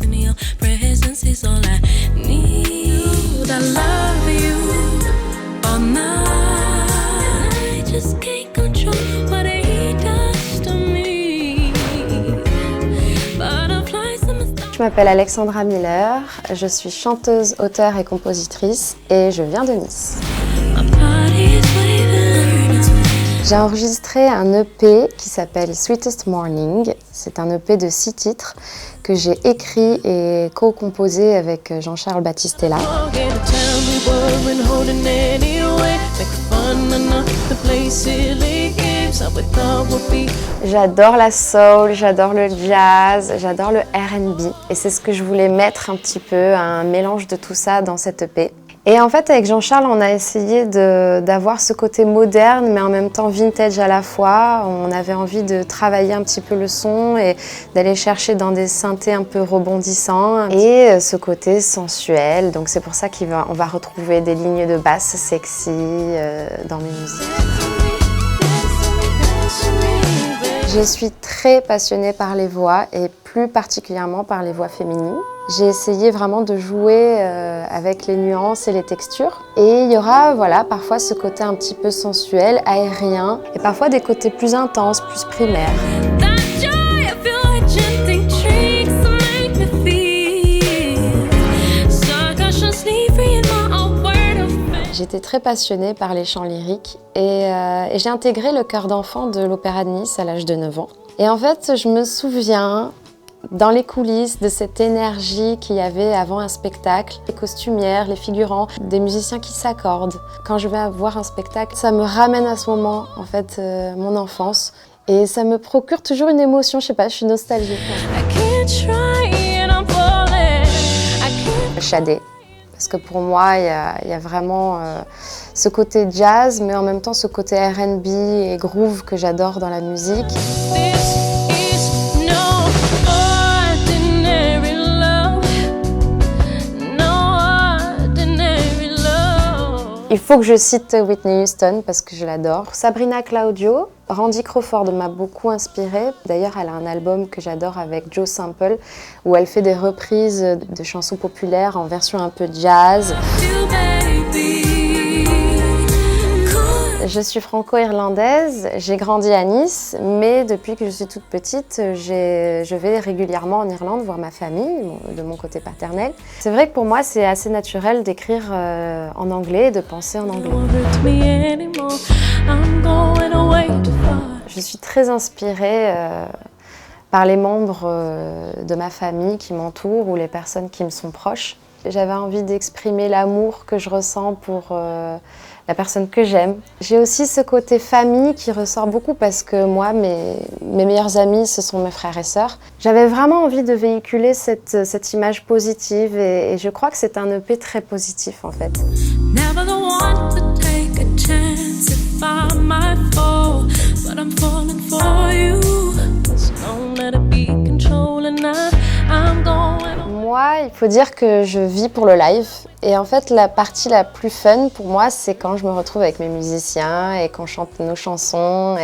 and your presence is all I need. I love you all night. I just can't control what he does to me. Butterflies in my stomach. Je m'appelle Alexandra Miller, je suis chanteuse, auteure et compositrice et je viens de Nice. My body is waving. J'ai enregistré un EP qui s'appelle Sweetest Morning. C'est un EP de 6 titres que j'ai écrit et co-composé avec Jean-Charles Battistella. J'adore la soul, j'adore le jazz, j'adore le R&B et c'est ce que je voulais mettre un petit peu, un mélange de tout ça dans cet EP. Et en fait, avec Jean-Charles, on a essayé d'avoir ce côté moderne, mais en même temps vintage à la fois. On avait envie de travailler un petit peu le son et d'aller chercher dans des synthés un peu rebondissants et ce côté sensuel. Donc c'est pour ça qu'on va retrouver des lignes de basse sexy dans mes musiques. Je suis très passionnée par les voix et plus particulièrement par les voix féminines. J'ai essayé vraiment de jouer avec les nuances et les textures. Et il y aura parfois ce côté un petit peu sensuel, aérien, et parfois des côtés plus intenses, plus primaires. J'étais très passionnée par les chants lyriques et j'ai intégré le chœur d'enfant de l'Opéra de Nice à l'âge de 9 ans. Et en fait, je me souviens dans les coulisses de cette énergie qu'il y avait avant un spectacle, les costumières, les figurants, des musiciens qui s'accordent. Quand je vais voir un spectacle, ça me ramène à ce moment, en fait, mon enfance. Et ça me procure toujours une émotion, je sais pas, je suis nostalgique. Shadé, parce que pour moi, il y a vraiment ce côté jazz, mais en même temps ce côté R&B et groove que j'adore dans la musique. Il faut que je cite Whitney Houston parce que je l'adore. Sabrina Claudio, Randy Crawford m'a beaucoup inspirée. D'ailleurs, elle a un album que j'adore avec Joe Sample où elle fait des reprises de chansons populaires en version un peu jazz. Je suis franco-irlandaise, j'ai grandi à Nice, mais depuis que je suis toute petite, je vais régulièrement en Irlande voir ma famille, de mon côté paternel. C'est vrai que pour moi, c'est assez naturel d'écrire en anglais et de penser en anglais. Je suis très inspirée par les membres de ma famille qui m'entourent ou les personnes qui me sont proches. J'avais envie d'exprimer l'amour que je ressens pour la personne que j'aime. J'ai aussi ce côté famille qui ressort beaucoup parce que moi, mes meilleurs amis, ce sont mes frères et sœurs. J'avais vraiment envie de véhiculer cette image positive et je crois que c'est un EP très positif en fait. Moi, il faut dire que je vis pour le live et en fait la partie la plus fun pour moi c'est quand je me retrouve avec mes musiciens et qu'on chante nos chansons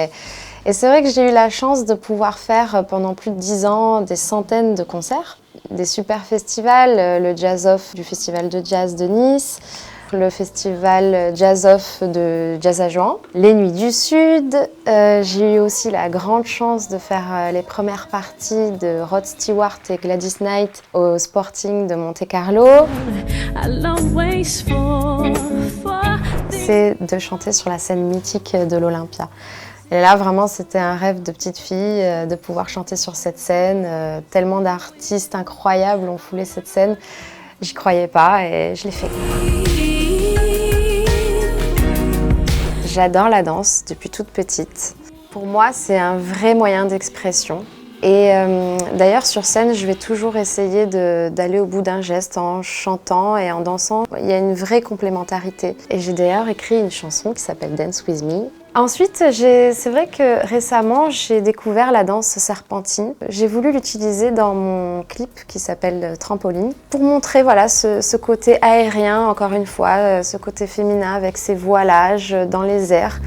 et c'est vrai que j'ai eu la chance de pouvoir faire pendant plus de 10 ans des centaines de concerts, des super festivals, le Jazz Off du Festival de Jazz de Nice, le festival Jazz Off de Jazz à Juan, les Nuits du Sud. J'ai eu aussi la grande chance de faire les premières parties de Rod Stewart et Gladys Knight au Sporting de Monte-Carlo. C'est de chanter sur la scène mythique de l'Olympia. Et là, vraiment, c'était un rêve de petite fille de pouvoir chanter sur cette scène. Tellement d'artistes incroyables ont foulé cette scène. J'y croyais pas et je l'ai fait. J'adore la danse depuis toute petite. Pour moi, c'est un vrai moyen d'expression. Et d'ailleurs, sur scène, je vais toujours essayer d'aller au bout d'un geste en chantant et en dansant. Il y a une vraie complémentarité. Et j'ai d'ailleurs écrit une chanson qui s'appelle Dance With Me. Ensuite, c'est vrai que récemment, j'ai découvert la danse serpentine. J'ai voulu l'utiliser dans mon clip qui s'appelle Trampoline pour montrer ce côté aérien, encore une fois, ce côté féminin avec ses voilages dans les airs.